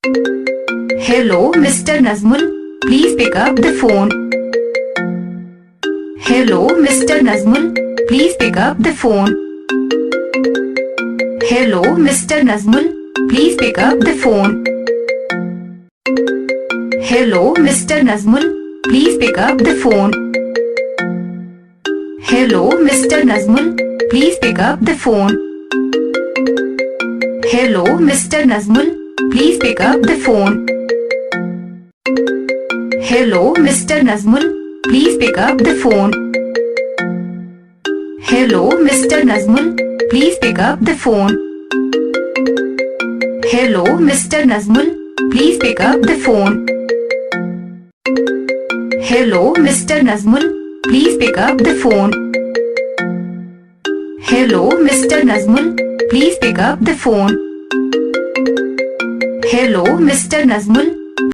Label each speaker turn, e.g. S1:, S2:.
S1: Hello, Mr. Najmul. Please pick up the phone. Hello, Mr. Najmul. Please pick up the phone. Hello, Mr. Najmul. Please pick up the phone. Hello, Mr. Najmul. Please pick up the phone. Hello, Mr. Najmul. Please pick up the phone. Hello, Mr. Najmul. Please pick up the phone. Hello, Mr. Najmul. Please pick up the phone. Hello, Mr. Najmul. Please pick up the phone. Hello, Mr. Najmul. Please pick up the phone. Hello, Mr. Najmul. Please pick up the phone. Hello, Mr. Najmul. Please pick up the phone. Hello, Mr. Najmul.